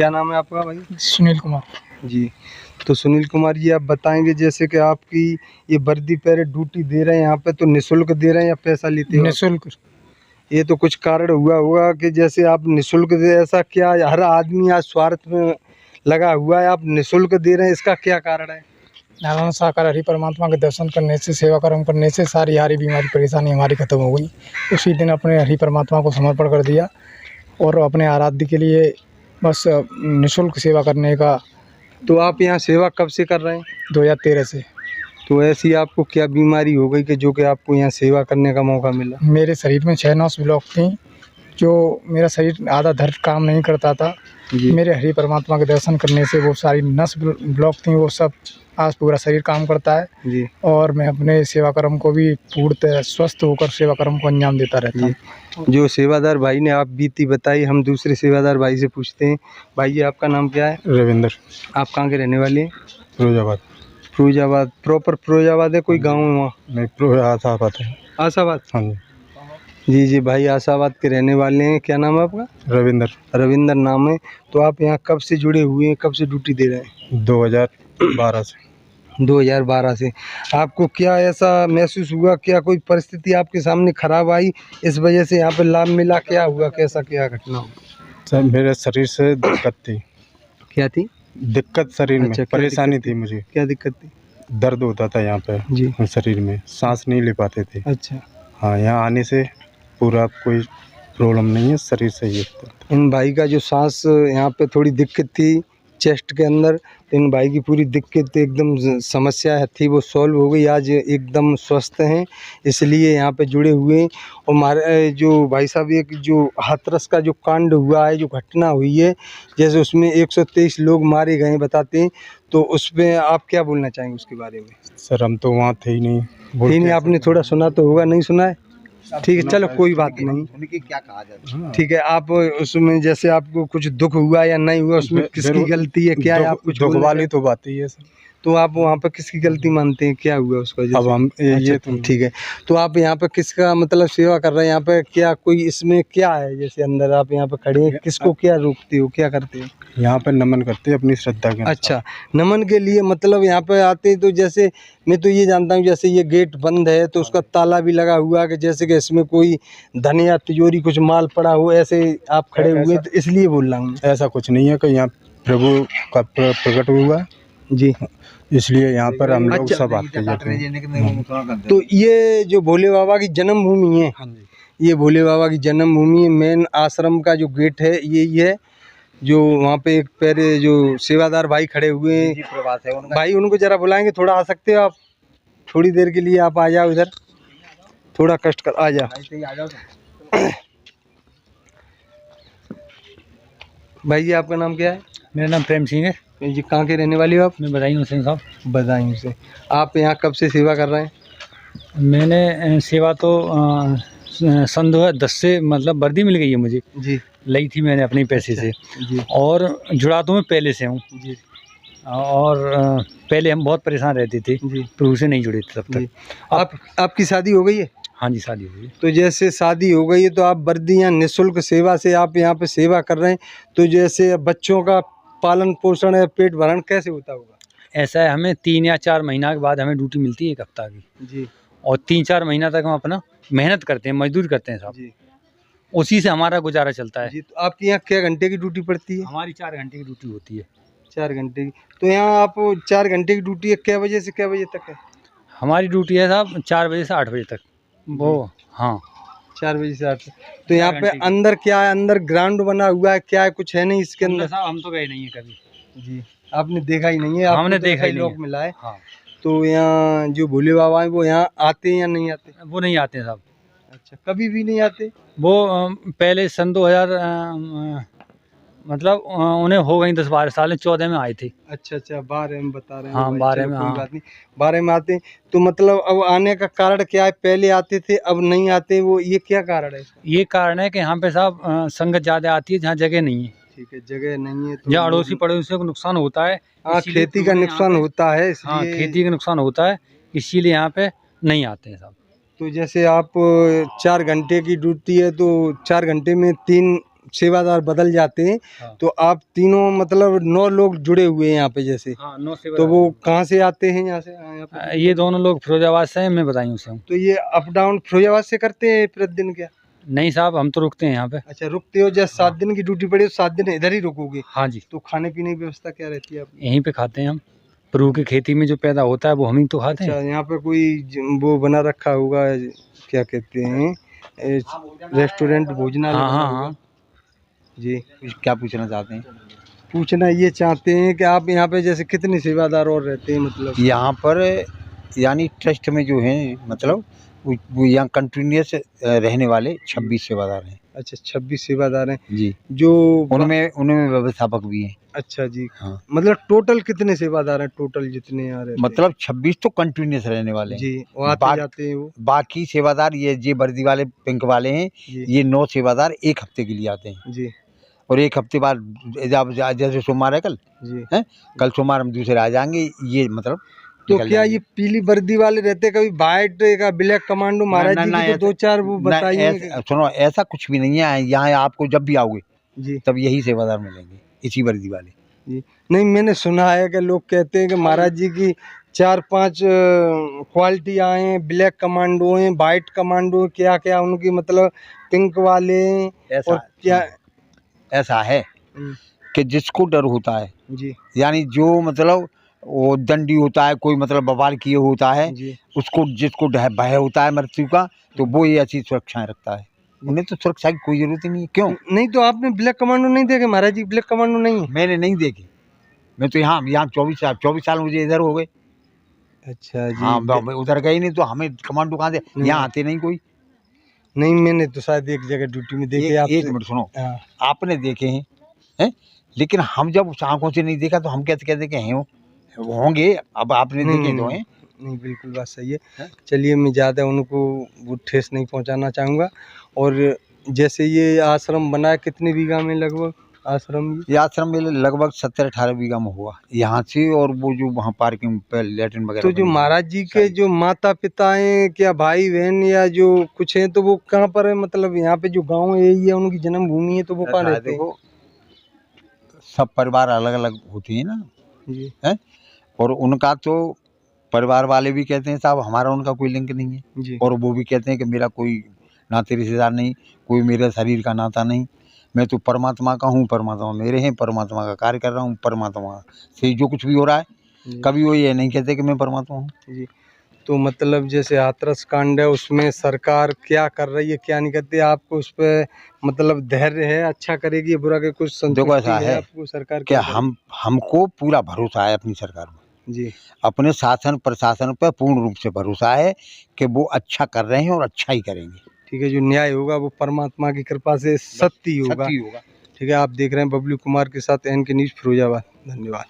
क्या नाम है आपका भाई? सुनील कुमार जी। तो सुनील कुमार जी, आप बताएंगे जैसे कि आपकी ये वर्दी पहले ड्यूटी दे रहे हैं यहाँ पे, तो निःशुल्क दे रहे हैं या पैसा लेते हो? निःशुल्क। ये तो कुछ कारण हुआ होगा कि जैसे आप निःशुल्क दे, ऐसा क्या हर आदमी आज स्वार्थ में लगा हुआ है, आप निःशुल्क दे रहे हैं, इसका क्या कारण है? नारायण साकार हरि परमात्मा के दर्शन करने से, सेवा कर्म करने से सारी हारी बीमारी परेशानी हमारी खत्म हो गई। उसी दिन अपने हरि परमात्मा को समर्पण कर दिया और अपने आराध्य के लिए बस निःशुल्क सेवा करने का। तो आप यहाँ सेवा कब से कर रहे हैं? 2013 से। तो ऐसी आपको क्या बीमारी हो गई कि जो कि आपको यहाँ सेवा करने का मौका मिला? मेरे शरीर में 6 नस ब्लॉक थी, जो मेरा शरीर आधा धड़ काम नहीं करता था। मेरे हरि परमात्मा के दर्शन करने से वो सारी नस ब्लॉक थी, वो सब आज पूरा शरीर काम करता है जी। और मैं अपने सेवा कर्म को भी पूर्णतः स्वस्थ होकर सेवा कर्म को अंजाम देता रहता हूँ। जो सेवादार भाई ने आप बीती बताई, हम दूसरे सेवादार भाई से पूछते हैं। भाई जी, आपका नाम क्या है? रविंदर। आप कहाँ के रहने वाले हैं? फिरोजाबाद। फिरोजाबाद प्रॉपर फिरोजाबाद है, कोई गाँव है वहाँ? नहीं, आशाबाद है। आशाबाद? हाँ जी। जी जी भाई, आशाबाद के रहने वाले हैं। क्या नाम है आपका? रविंदर। रविंदर नाम है। तो आप यहाँ कब से जुड़े हुए हैं, कब से ड्यूटी दे रहे हैं? 2012 से। 2012 से। आपको क्या ऐसा महसूस हुआ, क्या कोई परिस्थिति आपके सामने खराब आई, इस वजह से यहाँ पे लाभ मिला? क्या हुआ, कैसा क्या घटना हुआ? सर, मेरे शरीर से दिक्कत थी। क्या थी दिक्कत? शरीर में अच्छा, परेशानी थी मुझे। क्या दिक्कत थी? दर्द होता था यहाँ पे जी। शरीर में, सांस नहीं ले पाते थे। अच्छा। हाँ, यहाँ आने से पूरा कोई प्रॉब्लम नहीं है, शरीर सही है। इन भाई का जो सांस यहाँ पे थोड़ी दिक्कत थी चेस्ट के अंदर, तो इन भाई की पूरी दिक्कत एकदम समस्या थी वो सॉल्व हो गई, आज एकदम स्वस्थ हैं, इसलिए यहाँ पे जुड़े हुए हैं। और हमारे जो भाई साहब, एक जो हाथरस का जो कांड हुआ है, जो घटना हुई है, जैसे उसमें 123 लोग मारे गए बताते हैं, तो उस पर आप क्या बोलना चाहेंगे उसके बारे में? सर, हम तो वहाँ थे ही नहीं। ही नहीं, आपने थोड़ा सुना तो होगा, नहीं सुना है? ठीक है, चलो कोई बात नहीं। क्या कहा जाए? ठीक है, आप उसमें जैसे आपको कुछ दुख हुआ या नहीं हुआ, उसमें किसकी गलती है, क्या है, आप कुछ दुख वाली तो बात ही है सर। तो आप वहाँ पर किसकी गलती मानते हैं, क्या हुआ उसका? अब हम ये तो ठीक है, तो आप यहाँ पे किसका मतलब सेवा कर रहे हैं? यहाँ पे क्या कोई इसमें क्या है, जैसे अंदर आप यहाँ पे खड़े हैं, किसको क्या रोकते हो, क्या करते हो? यहाँ पे नमन करते हैं अपनी श्रद्धा के। अच्छा, नमन के लिए मतलब यहाँ पे आते हैं, तो जैसे मैं तो ये जानता हूँ, जैसे ये गेट बंद है तो उसका ताला भी लगा हुआ है कि जैसे कि इसमें कोई धन या तिजोरी कुछ माल पड़ा हो, ऐसे आप खड़े हुए, तो इसलिए बोल रहा हूँ। ऐसा कुछ नहीं है कि यहाँ प्रभु का प्रकट हुआ जी, इसलिए यहाँ पर हम लोग सब आते जाते हैं। तो ये जो भोले बाबा की जन्मभूमि है, ये भोले बाबा की जन्मभूमि, मेन आश्रम का जो गेट है ये है, जो वहाँ पे एक पहले जो सेवादार भाई खड़े हुए हैं, भाई उनको जरा बुलाएंगे, थोड़ा आ सकते हो आप? थोड़ी देर के लिए आप आ जाओ इधर, थोड़ा कष्ट कर, आ जाओ। भाई जी, आपका नाम क्या है? मेरा नाम प्रेम सिंह है जी। कहाँ के रहने वाले हो आप? मैं बधाई सिंह साहब। बदायूं से। आप यहाँ कब से सेवा कर रहे हैं? मैंने सेवा तो सन 2010 से, मतलब वर्दी मिल गई है मुझे जी। ली थी मैंने अपने पैसे से जी। और जुड़ा तो मैं पहले से हूँ जी। और पहले हम बहुत परेशान रहते थे जी। प्रभु से नहीं जुड़े थे तब तक। आपकी शादी हो गई है? हाँ जी, शादी हो गई। तो जैसे शादी हो गई है तो आप वर्दी या निःशुल्क सेवा से आप यहाँ पे सेवा कर रहे हैं, तो जैसे बच्चों का पालन पोषण या पेट भरण कैसे होता होगा? ऐसा है, हमें 3 या 4 महीना के बाद हमें ड्यूटी मिलती है 1 हफ्ता की जी। और 3-4 महीना तक हम अपना मेहनत करते हैं, मजदूरी करते हैं साहब जी। उसी से हमारा गुजारा चलता है जी। तो आपकी यहाँ क्या घंटे की ड्यूटी पड़ती है? हमारी 4 घंटे की ड्यूटी होती है। 4 घंटे की। तो यहाँ आप 4 घंटे की ड्यूटी है, क्या बजे से क्या बजे तक है? हमारी ड्यूटी है साहब 4 बजे से 8 बजे तक। वो हाँ, 4 बजे से 8 तक। तो यहाँ पे अंदर क्या है, अंदर ग्राउंड बना हुआ है, क्या है, कुछ है नहीं इसके अंदर? साहब हम तो गए नहीं है कभी। जी, आपने देखा ही नहीं है? हमने देखा ही लोग मिला है। हाँ। तो यहाँ जो भोले बाबा है वो यहाँ आते हैं या नहीं आते? वो नहीं आते हैं साहब। अच्छा, कभी भी नहीं आते? वो पहले सन 2000 मतलब उन्हें हो गई 10-12 साल, 14 में आए थे। अच्छा अच्छा, 12 में बता रहे हैं। हाँ, 12 में। कोई हाँ, बात नहीं, 12 में आते हैं। तो मतलब अब आने का कारण क्या है? पहले आते थे, अब नहीं आते, वो ये क्या कारण है? ये कारण है कि यहाँ पे साहब संगत ज़्यादा आती है जहाँ जगह नहीं है। ठीक है, जगह नहीं है तो जहाँ अड़ोसी पड़ोसियों को नुकसान होता है। हाँ, खेती का नुकसान होता है, इसलिए। हाँ, खेती का नुकसान होता है, इसीलिए यहाँ पे नहीं आते हैं साहब। तो जैसे आप 4 घंटे की ड्यूटी है, तो 4 घंटे में 3 सेवादार बदल जाते हैं हाँ। तो आप तीनों मतलब 9 लोग जुड़े हुए हैं यहाँ पे जैसे, हाँ 9 से तो वो कहाँ से आते हैं यहाँ से यहाँ पे? ये दोनों लोग फिरोजाबाद से हैं, मैं बतायूँ से हूँ। तो ये अप डाउन फिरोजाबाद से करते हैं प्रतिदिन क्या? नहीं साहब, हम तो रुकते हैं यहाँ पे। अच्छा रुकते हो, जैसे 7 दिन की ड्यूटी पड़ी तो 7 दिन इधर ही रुकोगे? हाँ जी, तो खाने पीने की व्यवस्था क्या रहती है आपकी? यहीं पे खाते हैं हम। प्रू की खेती में जो पैदा होता है वो हम ही तो खाते अच्छा हैं। यहाँ पे कोई वो बना रखा होगा, क्या कहते हैं, रेस्टोरेंट भोजनालय हाँ बना हाँ होगा? हाँ। जी क्या पूछना चाहते हैं? पूछना ये चाहते हैं कि आप यहाँ पे जैसे कितने सेवादार और रहते हैं मतलब? यहाँ पर यानी ट्रस्ट में जो है मतलब वो यहाँ कंटिन्यूस रहने वाले 26 सेवादार हैं अच्छा 26 सेवादार हैं जी। जो उनमें व्यवस्थापक भी हैं। अच्छा जी, हाँ। मतलब टोटल कितने सेवादार हैं टोटल जितने यहाँ रहते मतलब 26 तो कंटिन्यूस रहने वाले हैं? हैं जी वो आते जाते हैं वो? बाकी सेवादार ये वर्दी वाले पिंक वाले हैं, जी ये 9 सेवादार एक हफ्ते के लिए आते हैं जी और एक हफ्ते बाद जैसे सोमवार है कल जी। कल सोमवार हम दूसरे आ जाएंगे, ये मतलब तो निकल क्या जाएंगे। ये पीली वर्दी वाले रहते हैं, कभी वाइट का ब्लैक कमांडो महाराज जी की तो 2-4 वो बताइए। सुनो ऐसा कुछ भी नहीं है, यहाँ आपको जब भी आओगे जी तब यही सेवादार मिलेंगे, इसी वर्दी वाले। जी नहीं, मैंने सुना है कि लोग कहते हैं कि महाराज जी की 4-5 क्वालिटी आए हैं, ब्लैक कमांडो हैं, वाइट कमांडो, क्या क्या उनकी मतलब पिंक वाले हैं ऐसा और क्या? ऐसा है कि जिसको डर होता है, जी यानी जो मतलब वो दंडी होता है, कोई मतलब बवाल किए होता है, जी उसको जिसको भय होता है मृत्यु का, तो वो ये ऐसी सुरक्षाएं रखता है। उन्हें तो सुरक्षा की कोई जरूरत ही नहीं है। क्यों? नहीं तो आपने ब्लैक कमांडो नहीं देखे महाराज जी? ब्लैक कमांडो नहीं है? मैंने नहीं देखे, मैं तो यहाँ 24 साल मुझे इधर हो गए। अच्छा जी। हाँ उधर गए नहीं तो हमें कमांडो कहाँ से, यहाँ आते नहीं कोई। नहीं मैंने तो शायद एक जगह ड्यूटी में देखे आप। एक मिनट सुनो, हाँ। आपने देखे हैं, लेकिन हम जब उस आंखों से नहीं देखा तो हम कैसे कहते हैं होंगे। अब आपने देखे तो हैं। नहीं बिल्कुल बात सही है। चलिए मैं ज़्यादा उनको वो ठेस नहीं पहुंचाना चाहूँगा। और जैसे ये आश्रम बना है कितने बीघा में लगभग आश्रम? ये आश्रम में लगभग 17-18 बीघा में हुआ यहाँ से, और वो जो वहाँ पार्किंग पे लैट्रिन वगैरह। तो जो महाराज जी के जो माता पिता हैं, क्या भाई बहन या जो कुछ हैं, तो वो कहाँ पर है? मतलब यहाँ पे जो गाँव है यही है उनकी जन्मभूमि है, तो वो कहाँ रहते हैं? सब परिवार अलग अलग होते हैं ना जी है, और उनका तो परिवार वाले भी कहते हैं साहब हमारा उनका कोई लिंक नहीं है, जी और वो भी कहते हैं कि मेरा कोई नाते रिश्तेदार नहीं, कोई मेरे शरीर का नाता नहीं, मैं तो परमात्मा का हूँ, परमात्मा मेरे हैं, परमात्मा का कार्य कर रहा हूँ, परमात्मा से जो कुछ भी हो रहा है, कभी वो ये नहीं कहते कि मैं परमात्मा हूँ। जी। तो मतलब जैसे हाथरस कांड है उसमें सरकार क्या कर रही है क्या नहीं करती, आपको उस पर मतलब धैर्य है, अच्छा करेगी बुरा के कुछ संतुष्टि देखो ऐसा है आपको सरकार कि हमको पूरा भरोसा है अपनी सरकार में, जी अपने शासन प्रशासन पर पूर्ण रूप से भरोसा है कि वो अच्छा कर रहे हैं और अच्छा ही करेंगे। ठीक है, जो न्याय होगा वो परमात्मा की कृपा से सत्य ही होगा। ठीक है, आप देख रहे हैं बबलू कुमार के साथ NK न्यूज़ फिरोजाबाद। धन्यवाद।